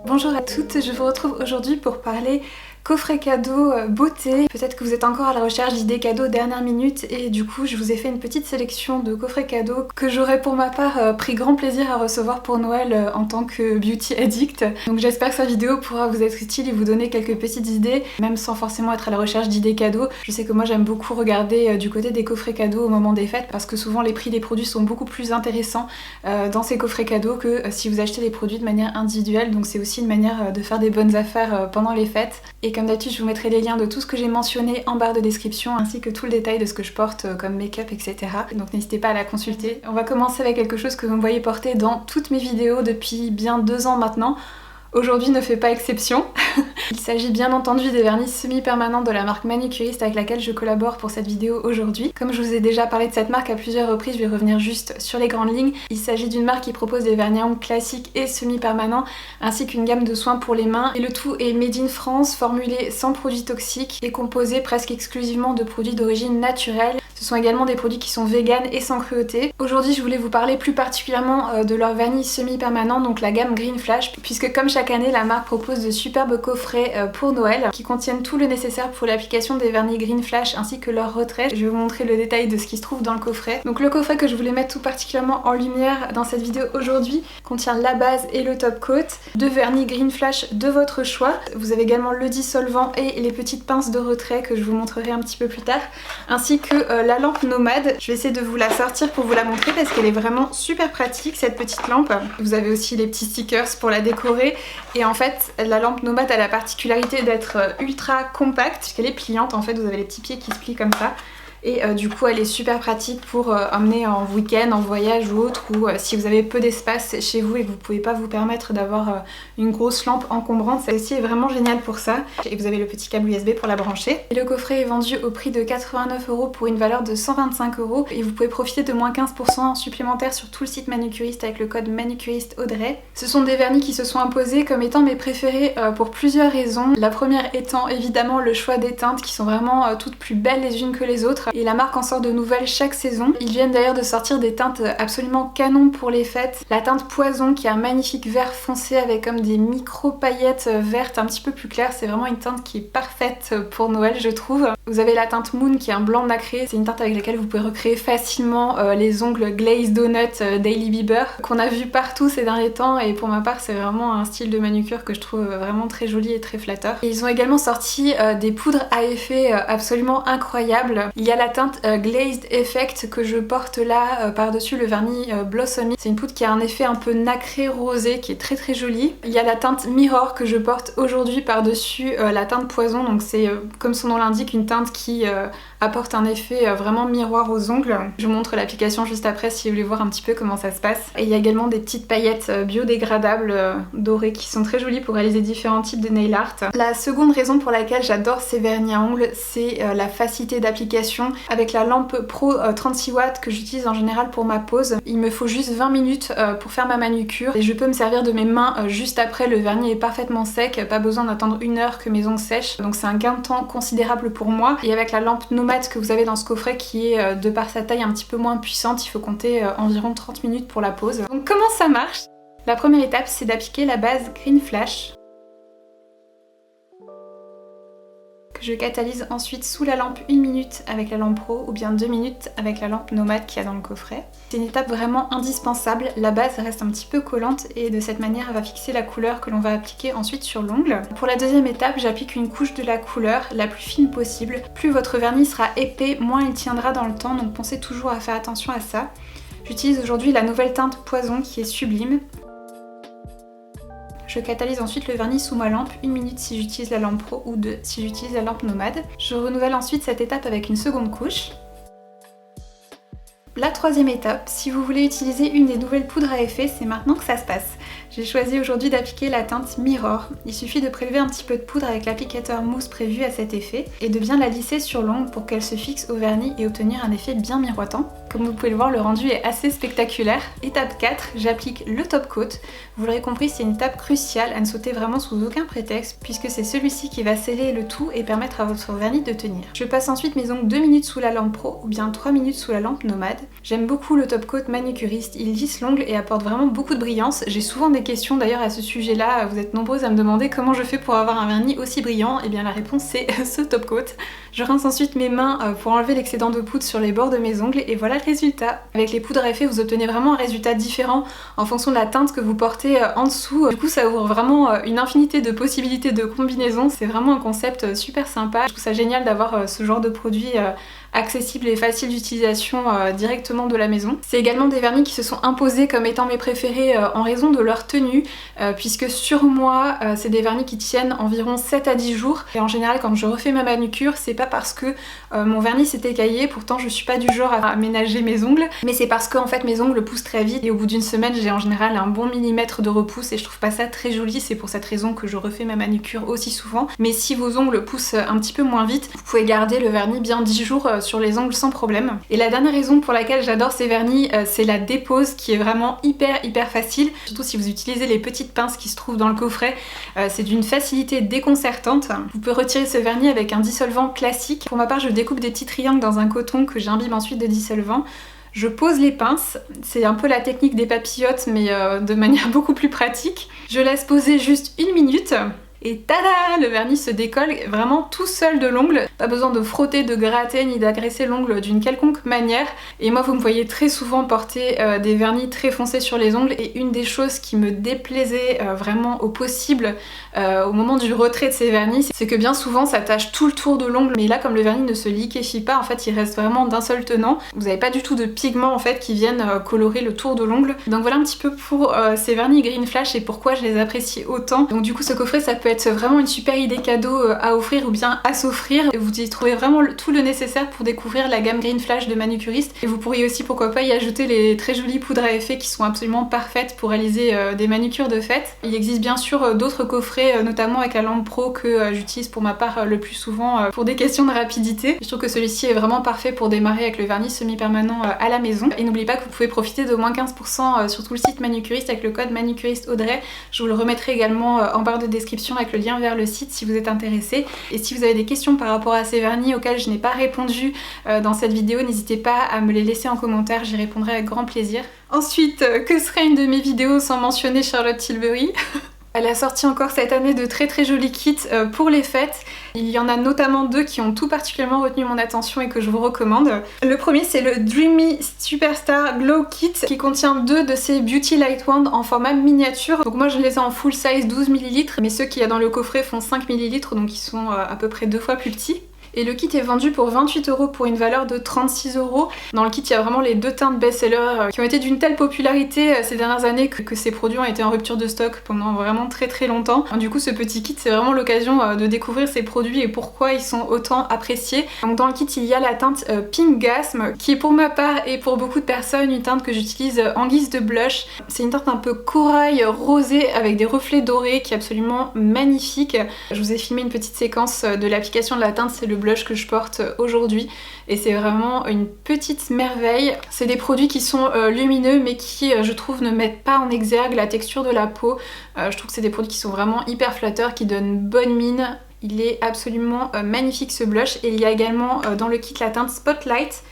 Bonjour à toutes, je vous retrouve aujourd'hui pour parler coffret cadeau beauté. Peut-être que vous êtes encore à la recherche d'idées cadeaux dernière minute et du coup je vous ai fait une petite sélection de coffrets cadeaux que j'aurais pour ma part pris grand plaisir à recevoir pour Noël en tant que beauty addict. Donc j'espère que cette vidéo pourra vous être utile et vous donner quelques petites idées, même sans forcément être à la recherche d'idées cadeaux. Je sais que moi j'aime beaucoup regarder du côté des coffrets cadeaux au moment des fêtes parce que souvent les prix des produits sont beaucoup plus intéressants dans ces coffrets cadeaux que si vous achetez les produits de manière individuelle. Donc c'est aussi une manière de faire des bonnes affaires pendant les fêtes. Et comme d'habitude, je vous mettrai les liens de tout ce que j'ai mentionné en barre de description, ainsi que tout le détail de ce que je porte comme make-up, etc. Donc n'hésitez pas à la consulter. On va commencer avec quelque chose que vous me voyez porter dans toutes mes vidéos depuis bien 2 ans maintenant. Aujourd'hui ne fait pas exception. Il s'agit bien entendu des vernis semi-permanents de la marque Manucuriste avec laquelle je collabore pour cette vidéo aujourd'hui. Comme je vous ai déjà parlé de cette marque à plusieurs reprises, je vais revenir juste sur les grandes lignes. Il s'agit d'une marque qui propose des vernis à ongles classiques et semi-permanents, ainsi qu'une gamme de soins pour les mains. Et le tout est made in France, formulé sans produits toxiques et composé presque exclusivement de produits d'origine naturelle. Ce sont également des produits qui sont véganes et sans cruauté. Aujourd'hui, je voulais vous parler plus particulièrement de leur vernis semi-permanent, donc la gamme Green Flash, puisque comme chaque année, la marque propose de superbes coffrets pour Noël qui contiennent tout le nécessaire pour l'application des vernis Green Flash ainsi que leur retrait. Je vais vous montrer le détail de ce qui se trouve dans le coffret. Donc le coffret que je voulais mettre tout particulièrement en lumière dans cette vidéo aujourd'hui contient la base et le top coat, 2 vernis Green Flash de votre choix. Vous avez également le dissolvant et les petites pinces de retrait que je vous montrerai un petit peu plus tard, ainsi que la lampe nomade. Je vais essayer de vous la sortir pour vous la montrer parce qu'elle est vraiment super pratique cette petite lampe. Vous avez aussi les petits stickers pour la décorer et en fait la lampe nomade a la particularité d'être ultra compacte puisqu'elle est pliante. En fait vous avez les petits pieds qui se plient comme ça. Et du coup elle est super pratique pour emmener en week-end, en voyage ou autre, ou si vous avez peu d'espace chez vous et que vous pouvez pas vous permettre d'avoir une grosse lampe encombrante, celle-ci est vraiment géniale pour ça. Et vous avez le petit câble USB pour la brancher. Et le coffret est vendu au prix de 89 € pour une valeur de 125 € et vous pouvez profiter de moins 15% supplémentaires sur tout le site Manucuriste avec le code Manucuriste Audrey. Ce sont des vernis qui se sont imposés comme étant mes préférés pour plusieurs raisons. La première étant évidemment le choix des teintes qui sont vraiment toutes plus belles les unes que les autres. Et la marque en sort de nouvelles chaque saison. Ils viennent d'ailleurs de sortir des teintes absolument canon pour les fêtes. La teinte Poison qui est un magnifique vert foncé avec comme des micro paillettes vertes un petit peu plus claires. C'est vraiment une teinte qui est parfaite pour Noël je trouve. Vous avez la teinte Moon qui est un blanc nacré. C'est une teinte avec laquelle vous pouvez recréer facilement les ongles Glazed Donut Daily Bieber qu'on a vu partout ces derniers temps et pour ma part c'est vraiment un style de manucure que je trouve vraiment très joli et très flatteur. Et ils ont également sorti des poudres à effet absolument incroyables. Il y a la teinte Glazed Effect que je porte là par-dessus le vernis Blossomy. C'est une poudre qui a un effet un peu nacré rosé qui est très très jolie. Il y a la teinte Mirror que je porte aujourd'hui par-dessus la teinte Poison. Donc c'est comme son nom l'indique une teinte qui apporte un effet vraiment miroir aux ongles. Je vous montre l'application juste après si vous voulez voir un petit peu comment ça se passe. Et il y a également des petites paillettes biodégradables dorées qui sont très jolies pour réaliser différents types de nail art. La seconde raison pour laquelle j'adore ces vernis à ongles, c'est la facilité d'application. Avec la lampe Pro 36 watts que j'utilise en général pour ma pose, il me faut juste 20 minutes pour faire ma manucure et je peux me servir de mes mains juste après. Le vernis est parfaitement sec, pas besoin d'attendre 1 heure que mes ongles sèchent, donc c'est un gain de temps considérable pour moi. Et avec la lampe nomade que vous avez dans ce coffret qui est de par sa taille un petit peu moins puissante, il faut compter environ 30 minutes pour la pose. Donc comment ça marche? La première étape c'est d'appliquer la base Green Flash. Je catalyse ensuite sous la lampe 1 minute avec la lampe Pro ou bien 2 minutes avec la lampe Nomade qu'il y a dans le coffret. C'est une étape vraiment indispensable, la base reste un petit peu collante et de cette manière elle va fixer la couleur que l'on va appliquer ensuite sur l'ongle. Pour la deuxième étape, j'applique une couche de la couleur la plus fine possible. Plus votre vernis sera épais, moins il tiendra dans le temps, donc pensez toujours à faire attention à ça. J'utilise aujourd'hui la nouvelle teinte Poison qui est sublime. Je catalyse ensuite le vernis sous ma lampe, 1 minute si j'utilise la lampe Pro ou 2 si j'utilise la lampe Nomade. Je renouvelle ensuite cette étape avec une seconde couche. La troisième étape, si vous voulez utiliser une des nouvelles poudres à effet, c'est maintenant que ça se passe. J'ai choisi aujourd'hui d'appliquer la teinte Mirror. Il suffit de prélever un petit peu de poudre avec l'applicateur mousse prévu à cet effet et de bien la lisser sur l'ongle pour qu'elle se fixe au vernis et obtenir un effet bien miroitant. Comme vous pouvez le voir, le rendu est assez spectaculaire. Étape 4, j'applique le top coat. Vous l'aurez compris, c'est une étape cruciale à ne sauter vraiment sous aucun prétexte puisque c'est celui-ci qui va sceller le tout et permettre à votre vernis de tenir. Je passe ensuite mes ongles 2 minutes sous la lampe Pro ou bien 3 minutes sous la lampe Nomade. J'aime beaucoup le top coat Manucuriste, il lisse l'ongle et apporte vraiment beaucoup de brillance. J'ai souvent des des questions d'ailleurs à ce sujet-là, vous êtes nombreuses à me demander comment je fais pour avoir un vernis aussi brillant. Et bien la réponse c'est ce top coat. Je rince ensuite mes mains pour enlever l'excédent de poudre sur les bords de mes ongles et voilà le résultat. Avec les poudres à effet, vous obtenez vraiment un résultat différent en fonction de la teinte que vous portez en dessous. Du coup ça ouvre vraiment une infinité de possibilités de combinaisons. C'est vraiment un concept super sympa. Je trouve ça génial d'avoir ce genre de produit accessible et facile d'utilisation directement de la maison. C'est également des vernis qui se sont imposés comme étant mes préférés en raison de leur tenue, puisque sur moi c'est des vernis qui tiennent environ 7 à 10 jours et en général quand je refais ma manucure c'est pas parce que mon vernis s'est écaillé, pourtant je suis pas du genre à aménager mes ongles, mais c'est parce que en fait mes ongles poussent très vite et au bout d'une semaine j'ai en général un bon millimètre de repousse et je trouve pas ça très joli. C'est pour cette raison que je refais ma manucure aussi souvent. Mais si vos ongles poussent un petit peu moins vite, vous pouvez garder le vernis bien 10 jours sur les ongles sans problème. Et la dernière raison pour laquelle j'adore ces vernis, c'est la dépose qui est vraiment hyper facile, surtout si vous utilisez les petites pinces qui se trouvent dans le coffret. C'est d'une facilité déconcertante. Vous pouvez retirer ce vernis avec un dissolvant classique. Pour ma part je découpe des petits triangles dans un coton que j'imbibe ensuite de dissolvant. Je pose les pinces, c'est un peu la technique des papillotes mais de manière beaucoup plus pratique. Je laisse poser juste 1 minute. Et tada! Le vernis se décolle vraiment tout seul de l'ongle. Pas besoin de frotter, de gratter ni d'agresser l'ongle d'une quelconque manière. Et moi vous me voyez très souvent porter des vernis très foncés sur les ongles et une des choses qui me déplaisait vraiment au possible au moment du retrait de ces vernis, c'est que bien souvent ça tache tout le tour de l'ongle. Mais là comme le vernis ne se liquéfie pas, en fait il reste vraiment d'un seul tenant. Vous n'avez pas du tout de pigments en fait qui viennent colorer le tour de l'ongle. Donc voilà un petit peu pour ces vernis Green Flash et pourquoi je les apprécie autant. Donc du coup ce coffret ça peut être vraiment une super idée cadeau à offrir ou bien à s'offrir. Vous y trouvez vraiment tout le nécessaire pour découvrir la gamme Green Flash de Manucuriste. Et vous pourriez aussi pourquoi pas y ajouter les très jolies poudres à effet qui sont absolument parfaites pour réaliser des manucures de fête. Il existe bien sûr d'autres coffrets, notamment avec la lampe pro que j'utilise pour ma part le plus souvent pour des questions de rapidité. Je trouve que celui-ci est vraiment parfait pour démarrer avec le vernis semi-permanent à la maison. Et n'oubliez pas que vous pouvez profiter de moins 15% sur tout le site Manucuriste avec le code Manucuriste Audrey. Je vous le remettrai également en barre de description avec le lien vers le site si vous êtes intéressé. Et si vous avez des questions par rapport à ces vernis auxquels je n'ai pas répondu dans cette vidéo, n'hésitez pas à me les laisser en commentaire, j'y répondrai avec grand plaisir. Ensuite, que serait une de mes vidéos sans mentionner Charlotte Tilbury? Elle a sorti encore cette année de très jolis kits pour les fêtes. Il y en a notamment 2 qui ont tout particulièrement retenu mon attention et que je vous recommande. Le premier c'est le Dreamy Superstar Glow Kit qui contient 2 de ces Beauty Light Wand en format miniature. Donc moi je les ai en full size 12 ml mais ceux qu'il y a dans le coffret font 5 ml donc ils sont à peu près 2 fois plus petits. Et le kit est vendu pour 28 € pour une valeur de 36 €. Dans le kit, il y a vraiment les 2 teintes best-sellers qui ont été d'une telle popularité ces dernières années que ces produits ont été en rupture de stock pendant vraiment très longtemps. Du coup, ce petit kit, c'est vraiment l'occasion de découvrir ces produits et pourquoi ils sont autant appréciés. Donc dans le kit, il y a la teinte Pink Gasm qui est pour ma part et pour beaucoup de personnes une teinte que j'utilise en guise de blush. C'est une teinte un peu corail rosé avec des reflets dorés qui est absolument magnifique. Je vous ai filmé une petite séquence de l'application de la teinte, c'est le blush que je porte aujourd'hui et c'est vraiment une petite merveille. C'est des produits qui sont lumineux mais qui je trouve ne mettent pas en exergue la texture de la peau. Je trouve que c'est des produits qui sont vraiment hyper flatteurs, qui donnent bonne mine. Il est absolument magnifique ce blush et il y a également dans le kit la teinte Spotlight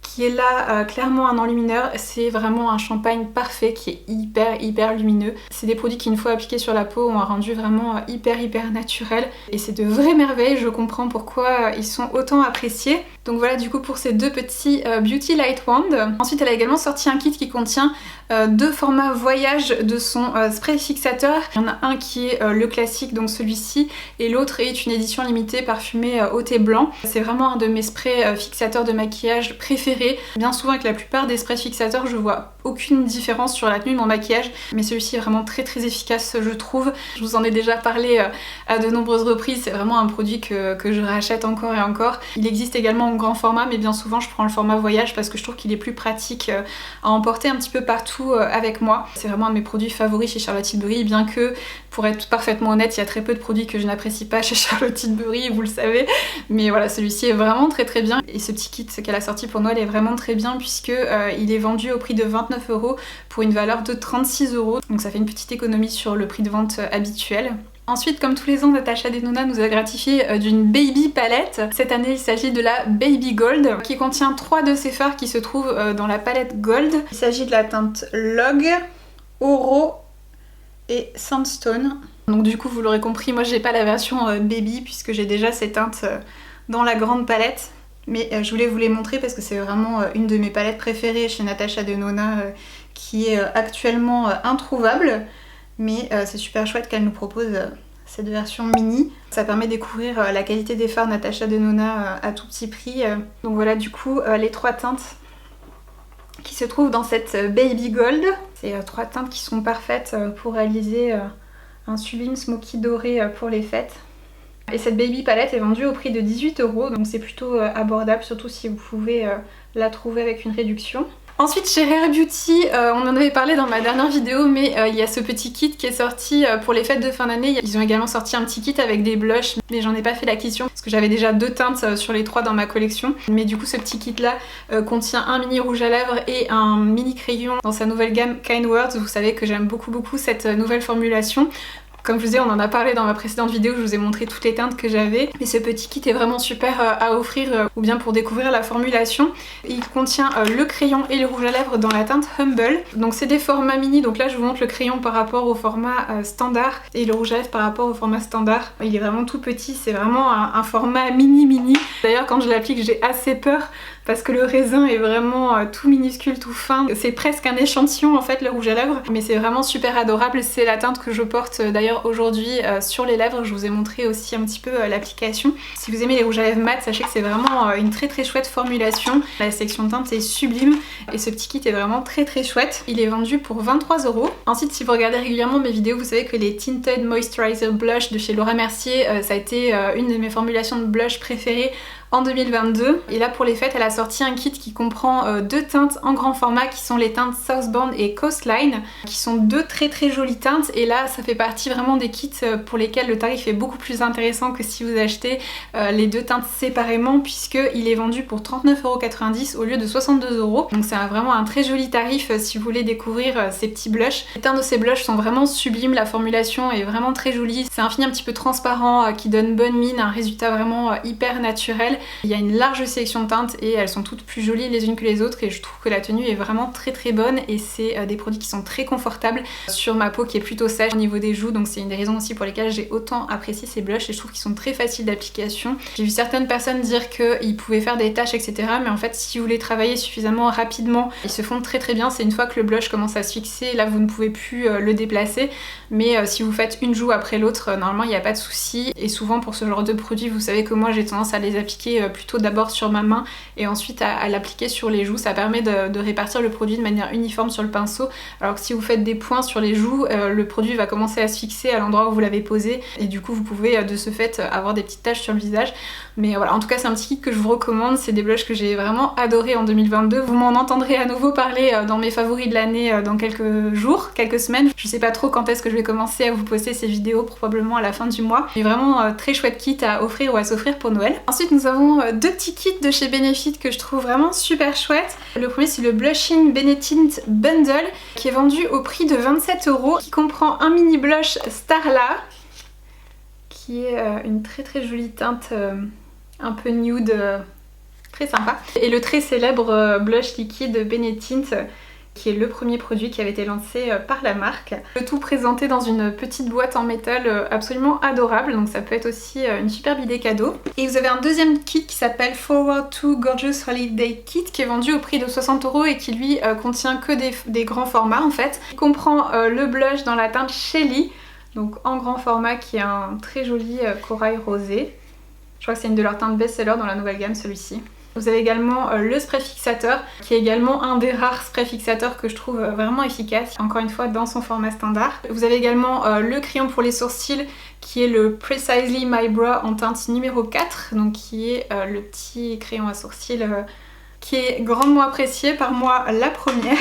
qui est là clairement un enlumineur. C'est vraiment un champagne parfait qui est hyper lumineux. C'est des produits qui une fois appliqués sur la peau ont un rendu vraiment hyper naturel et c'est de vraies merveilles. Je comprends pourquoi ils sont autant appréciés. Donc voilà du coup pour ces 2 petits Beauty Light Wand. Ensuite elle a également sorti un kit qui contient 2 formats voyage de son spray fixateur. Il y en a un qui est le classique, donc celui-ci, et l'autre est une édition limitée parfumée au thé blanc. C'est vraiment un de mes sprays fixateurs de maquillage préférés. Bien souvent avec la plupart des sprays fixateurs je vois aucune différence sur la tenue de mon maquillage, mais celui-ci est vraiment très efficace je trouve. Je vous en ai déjà parlé à de nombreuses reprises, c'est vraiment un produit que je rachète encore et encore. Il existe également en grand format mais bien souvent je prends le format voyage parce que je trouve qu'il est plus pratique à emporter un petit peu partout avec moi. C'est vraiment un de mes produits favoris chez Charlotte Tilbury, bien que pour être parfaitement honnête il y a très peu de produits que je n'apprécie pas chez Charlotte Tilbury, vous le savez, mais voilà celui-ci est vraiment très bien et ce petit kit qu'elle a sorti pour Noël est vraiment très bien puisque il est vendu au prix de 29 € pour une valeur de 36 €, donc ça fait une petite économie sur le prix de vente habituel. Ensuite, comme tous les ans, Natasha Denona nous a gratifié d'une Baby palette. Cette année, il s'agit de la Baby Gold, qui contient 3 de ces fards qui se trouvent dans la palette Gold. Il s'agit de la teinte Log, Oro et Sandstone. Donc du coup vous l'aurez compris, moi j'ai pas la version baby puisque j'ai déjà ces teintes dans la grande palette. Mais je voulais vous les montrer parce que c'est vraiment une de mes palettes préférées chez Natasha Denona qui est actuellement introuvable. Mais c'est super chouette qu'elle nous propose cette version mini. Ça permet de découvrir la qualité des fards Natasha Denona à tout petit prix. Donc voilà du coup les 3 teintes qui se trouvent dans cette Baby Gold. C'est 3 teintes qui sont parfaites pour réaliser un sublime smoky doré pour les fêtes. Et cette baby palette est vendue au prix de 18 €, donc c'est plutôt abordable, surtout si vous pouvez la trouver avec une réduction. Ensuite chez Rare Beauty, on en avait parlé dans ma dernière vidéo, mais il y a ce petit kit qui est sorti pour les fêtes de fin d'année. Ils ont également sorti un petit kit avec des blushs, mais j'en ai pas fait l'acquisition parce que j'avais déjà 2 teintes sur les 3 dans ma collection. Mais du coup ce petit kit là contient un mini rouge à lèvres et un mini crayon dans sa nouvelle gamme Kind Words. Vous savez que j'aime beaucoup cette nouvelle formulation. Comme je vous disais, on en a parlé dans ma précédente vidéo, je vous ai montré toutes les teintes que j'avais. Mais ce petit kit est vraiment super à offrir ou bien pour découvrir la formulation. Il contient le crayon et le rouge à lèvres dans la teinte Humble. Donc c'est des formats mini, donc là je vous montre le crayon par rapport au format standard et le rouge à lèvres par rapport au format standard. Il est vraiment tout petit, c'est vraiment un format mini. D'ailleurs quand je l'applique j'ai assez peur parce que le raisin est vraiment tout minuscule, tout fin. C'est presque un échantillon en fait le rouge à lèvres, mais c'est vraiment super adorable. C'est la teinte que je porte d'ailleurs aujourd'hui sur les lèvres. Je vous ai montré aussi un petit peu l'application. Si vous aimez les rouges à lèvres mat, sachez que c'est vraiment une très chouette formulation. La sélection de teintes est sublime et ce petit kit est vraiment très chouette. Il est vendu pour 23 €. Ensuite si vous regardez régulièrement mes vidéos, vous savez que les Tinted Moisturizer Blush de chez Laura Mercier, ça a été une de mes formulations de blush préférées en 2022. Et là pour les fêtes elle a sorti un kit qui comprend 2 teintes en grand format qui sont les teintes Southbound et Coastline, qui sont 2 très jolies teintes. Et là ça fait partie vraiment des kits pour lesquels le tarif est beaucoup plus intéressant que si vous achetez les 2 teintes séparément, puisqu'il est vendu pour 39,90 € au lieu de 62 €. Donc c'est vraiment un très joli tarif si vous voulez découvrir ces petits blushs. Les teintes de ces blushs sont vraiment sublimes, la formulation est vraiment très jolie. C'est un fini un petit peu transparent qui donne bonne mine, un résultat vraiment hyper naturel. Il y a une large sélection de teintes et elles sont toutes plus jolies les unes que les autres et je trouve que la tenue est vraiment très bonne et c'est des produits qui sont très confortables sur ma peau qui est plutôt sèche au niveau des joues, donc c'est une des raisons aussi pour lesquelles j'ai autant apprécié ces blushs et je trouve qu'ils sont très faciles d'application. J'ai vu certaines personnes dire qu'ils pouvaient faire des taches etc, mais en fait si vous les travaillez suffisamment rapidement, ils se font très bien. C'est une fois que le blush commence à se fixer, là vous ne pouvez plus le déplacer, mais si vous faites une joue après l'autre, normalement il n'y a pas de souci. Et souvent pour ce genre de produits, vous savez que moi j'ai tendance à les appliquer plutôt d'abord sur ma main et ensuite à l'appliquer sur les joues. Ça permet de répartir le produit de manière uniforme sur le pinceau, alors que si vous faites des points sur les joues, le produit va commencer à se fixer à l'endroit où vous l'avez posé et du coup vous pouvez de ce fait avoir des petites taches sur le visage. Mais voilà, en tout cas c'est un petit kit que je vous recommande, c'est des blushs que j'ai vraiment adoré en 2022. Vous m'en entendrez à nouveau parler dans mes favoris de l'année dans quelques jours, quelques semaines. Je sais pas trop quand est-ce que je vais commencer à vous poster ces vidéos, probablement à la fin du mois. Mais vraiment très chouette kit à offrir ou à s'offrir pour Noël. Ensuite nous avons 2 petits kits de chez Benefit que je trouve vraiment super chouettes. Le premier c'est le Blushing Benetint Bundle qui est vendu au prix de 27 €, qui comprend un mini blush Starla qui est une très jolie teinte un peu nude, très sympa. Et le très célèbre blush liquide Benetint qui est le premier produit qui avait été lancé par la marque. Le tout présenté dans une petite boîte en métal absolument adorable, donc ça peut être aussi une superbe idée cadeau. Et vous avez un deuxième kit qui s'appelle Forward to Gorgeous Holiday Kit qui est vendu au prix de 60 € et qui lui contient que des grands formats en fait. Il comprend le blush dans la teinte Shelly, donc en grand format, qui est un très joli corail rosé. Je crois que c'est une de leurs teintes best-seller dans la nouvelle gamme, celui-ci. Vous avez également le spray fixateur, qui est également un des rares sprays fixateurs que je trouve vraiment efficace, encore une fois dans son format standard. Vous avez également le crayon pour les sourcils, qui est le Precisely My Brow en teinte numéro 4, donc qui est le petit crayon à sourcils qui est grandement apprécié par moi la première.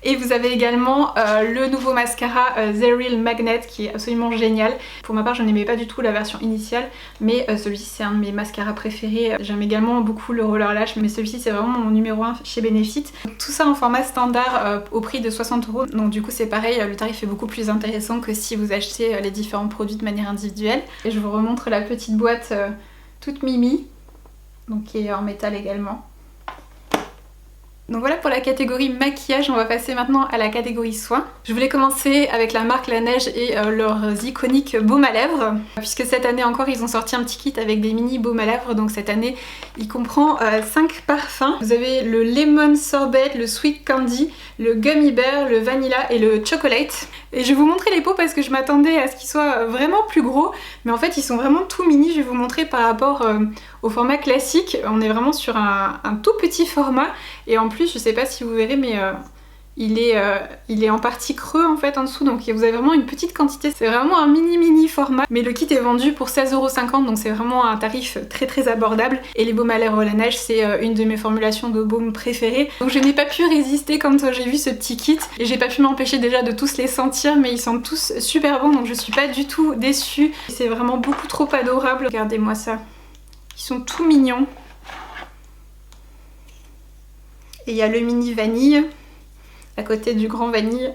Et vous avez également le nouveau mascara The Real Magnet qui est absolument génial. Pour ma part je n'aimais pas du tout la version initiale, mais celui-ci c'est un de mes mascaras préférés. J'aime également beaucoup le Roller Lash, mais celui-ci c'est vraiment mon numéro 1 chez Benefit. Tout ça en format standard au prix de 60 €. Donc du coup c'est pareil, le tarif est beaucoup plus intéressant que si vous achetez les différents produits de manière individuelle. Et je vous remontre la petite boîte toute mimi, donc qui est en métal également. Donc voilà pour la catégorie maquillage, on va passer maintenant à la catégorie soins. Je voulais commencer avec la marque Laneige et leurs iconiques baumes à lèvres, puisque cette année encore ils ont sorti un petit kit avec des mini baumes à lèvres, donc cette année il comprend 5 parfums. Vous avez le Lemon Sorbet, le Sweet Candy, le Gummy Bear, le Vanilla et le Chocolate. Et je vais vous montrer les pots parce que je m'attendais à ce qu'ils soient vraiment plus gros, mais en fait ils sont vraiment tout mini. Je vais vous montrer par rapport au format classique, on est vraiment sur un tout petit format, et en plus je sais pas si vous verrez mais il est en partie creux en fait en dessous, donc vous avez vraiment une petite quantité, c'est vraiment un mini format, mais le kit est vendu pour 16,50 €, donc c'est vraiment un tarif très abordable. Et les baumes à lèvres Laneige, c'est une de mes formulations de baume préférées, donc je n'ai pas pu résister quand j'ai vu ce petit kit, et j'ai pas pu m'empêcher déjà de tous les sentir, mais ils sont tous super bons, donc je suis pas du tout déçue. C'est vraiment beaucoup trop adorable, regardez-moi ça, ils sont tout mignons. Et il y a le mini vanille à côté du grand vanille.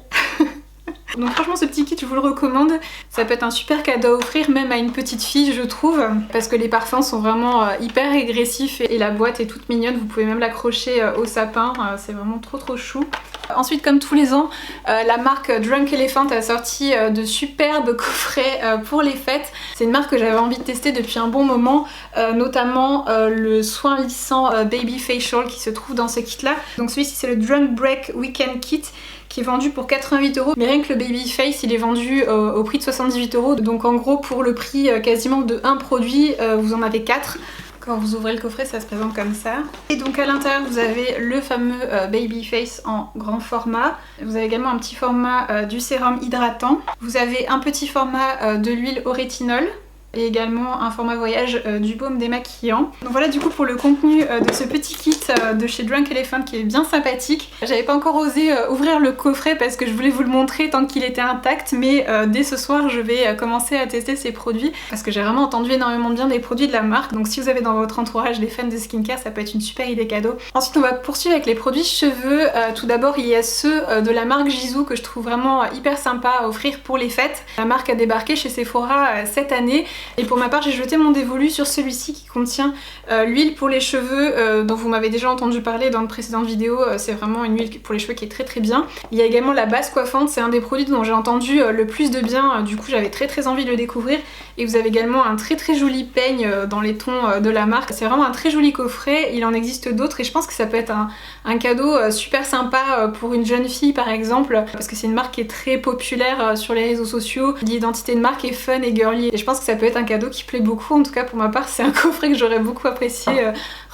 Donc franchement ce petit kit je vous le recommande, ça peut être un super cadeau à offrir même à une petite fille je trouve, parce que les parfums sont vraiment hyper agressifs et la boîte est toute mignonne, vous pouvez même l'accrocher au sapin, c'est vraiment trop chou. Ensuite, comme tous les ans, la marque Drunk Elephant a sorti de superbes coffrets pour les fêtes. C'est une marque que j'avais envie de tester depuis un bon moment, notamment le soin lissant Baby Facial qui se trouve dans ce kit là. Donc celui-ci c'est le Drunk Break Weekend Kit qui est vendu pour 88 €, mais rien que le Baby Face il est vendu au prix de 78 €. Donc en gros pour le prix quasiment de un produit, vous en avez 4. Quand vous ouvrez le coffret, ça se présente comme ça. Et donc à l'intérieur, vous avez le fameux Baby Face en grand format. Vous avez également un petit format du sérum hydratant. Vous avez un petit format de l'huile au rétinol. Et également un format voyage du baume démaquillant. Donc voilà du coup pour le contenu de ce petit kit de chez Drunk Elephant qui est bien sympathique. J'avais pas encore osé ouvrir le coffret parce que je voulais vous le montrer tant qu'il était intact, mais dès ce soir je vais commencer à tester ces produits parce que j'ai vraiment entendu énormément de bien des produits de la marque. Donc si vous avez dans votre entourage des fans de skincare, ça peut être une super idée cadeau. Ensuite on va poursuivre avec les produits cheveux. Tout d'abord il y a ceux de la marque Gisou que je trouve vraiment hyper sympa à offrir pour les fêtes. La marque a débarqué chez Sephora cette année. Et pour ma part j'ai jeté mon dévolu sur celui-ci qui contient l'huile pour les cheveux dont vous m'avez déjà entendu parler dans de précédentes vidéos. C'est vraiment une huile pour les cheveux qui est très bien. Il y a également la base coiffante, c'est un des produits dont j'ai entendu le plus de bien, du coup j'avais très envie de le découvrir. Et vous avez également un très joli peigne dans les tons de la marque. C'est vraiment un très joli coffret, il en existe d'autres et je pense que ça peut être un cadeau super sympa pour une jeune fille par exemple, parce que c'est une marque qui est très populaire sur les réseaux sociaux. L'identité de marque est fun et girly et je pense que ça peut être un cadeau qui plaît beaucoup. En tout cas pour ma part c'est un coffret que j'aurais beaucoup apprécié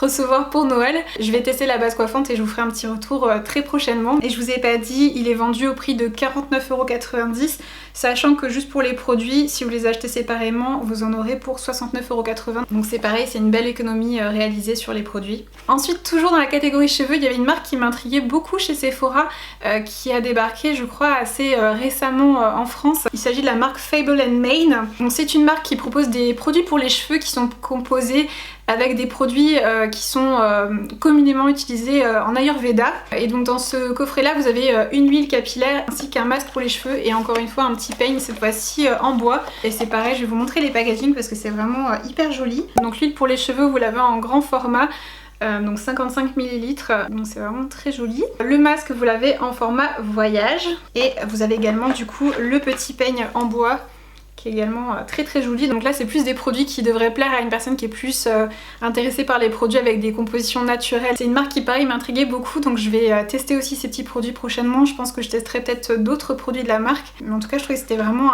recevoir pour Noël. Je vais tester la base coiffante et je vous ferai un petit retour très prochainement. Et je vous ai pas dit, il est vendu au prix de 49,90 €, sachant que juste pour les produits, si vous les achetez séparément, vous en aurez pour 69,80 €. Donc c'est pareil, c'est une belle économie réalisée sur les produits. Ensuite, toujours dans la catégorie cheveux, il y avait une marque qui m'intriguait beaucoup chez Sephora, qui a débarqué je crois assez récemment en France. Il s'agit de la marque Fable & Mane. Donc c'est une marque qui propose des produits pour les cheveux qui sont composés avec des produits qui sont communément utilisés en Ayurveda. Et donc dans ce coffret là vous avez une huile capillaire ainsi qu'un masque pour les cheveux et encore une fois un petit peigne, cette fois-ci en bois. Et c'est pareil, je vais vous montrer les packaging parce que c'est vraiment hyper joli. Donc l'huile pour les cheveux vous l'avez en grand format. Donc 55 ml, donc c'est vraiment très joli. Le masque vous l'avez en format voyage et vous avez également du coup le petit peigne en bois qui est également très joli. Donc là c'est plus des produits qui devraient plaire à une personne qui est plus intéressée par les produits avec des compositions naturelles. C'est une marque qui pareil m'intriguait beaucoup, donc je vais tester aussi ces petits produits prochainement. Je pense que je testerai peut-être d'autres produits de la marque, mais en tout cas je trouvais que c'était vraiment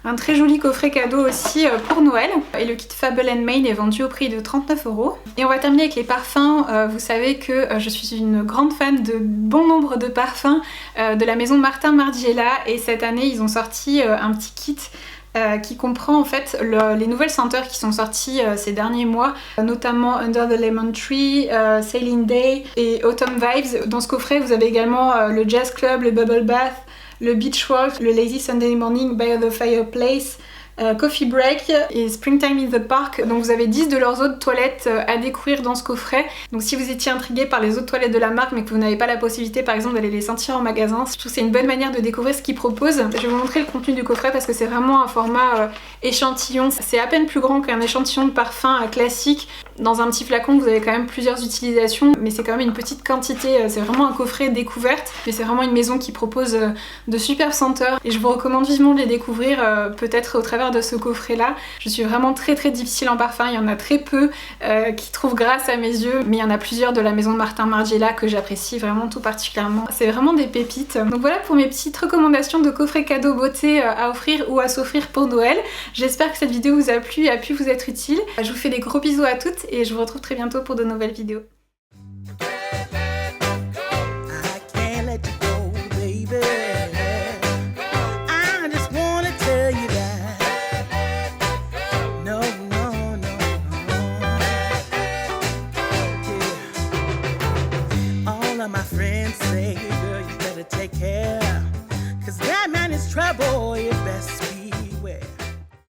un très joli coffret cadeau aussi pour Noël. Et le kit Fable & Mane est vendu au prix de 39 €. Et on va terminer avec les parfums. Vous savez que je suis une grande fan de bon nombre de parfums de la maison Martin Margiela, et cette année ils ont sorti un petit kit qui comprend en fait les nouvelles senteurs qui sont sorties ces derniers mois, notamment Under the Lemon Tree, Sailing Day et Autumn Vibes. Dans ce coffret vous avez également le Jazz Club, le Bubble Bath, le Beach Walk, le Lazy Sunday Morning by the Fireplace, Coffee Break et Springtime in the Park. Donc vous avez 10 de leurs autres toilettes à découvrir dans ce coffret. Donc si vous étiez intrigué par les autres toilettes de la marque mais que vous n'avez pas la possibilité par exemple d'aller les sentir en magasin, je trouve que c'est une bonne manière de découvrir ce qu'ils proposent. Je vais vous montrer le contenu du coffret parce que c'est vraiment un format échantillon. C'est à peine plus grand qu'un échantillon de parfum classique. Dans un petit flacon vous avez quand même plusieurs utilisations mais c'est quand même une petite quantité, c'est vraiment un coffret découverte mais c'est vraiment une maison qui propose de superbes senteurs et je vous recommande vivement de les découvrir peut-être au travers de ce coffret là. Je suis vraiment très difficile en parfum, il y en a très peu qui trouvent grâce à mes yeux mais il y en a plusieurs de la maison de Martin Margiela que j'apprécie vraiment tout particulièrement. C'est vraiment des pépites. Donc voilà pour mes petites recommandations de coffrets cadeaux beauté à offrir ou à s'offrir pour Noël. J'espère que cette vidéo vous a plu et a pu vous être utile. Je vous fais des gros bisous à toutes et je vous retrouve très bientôt pour de nouvelles vidéos.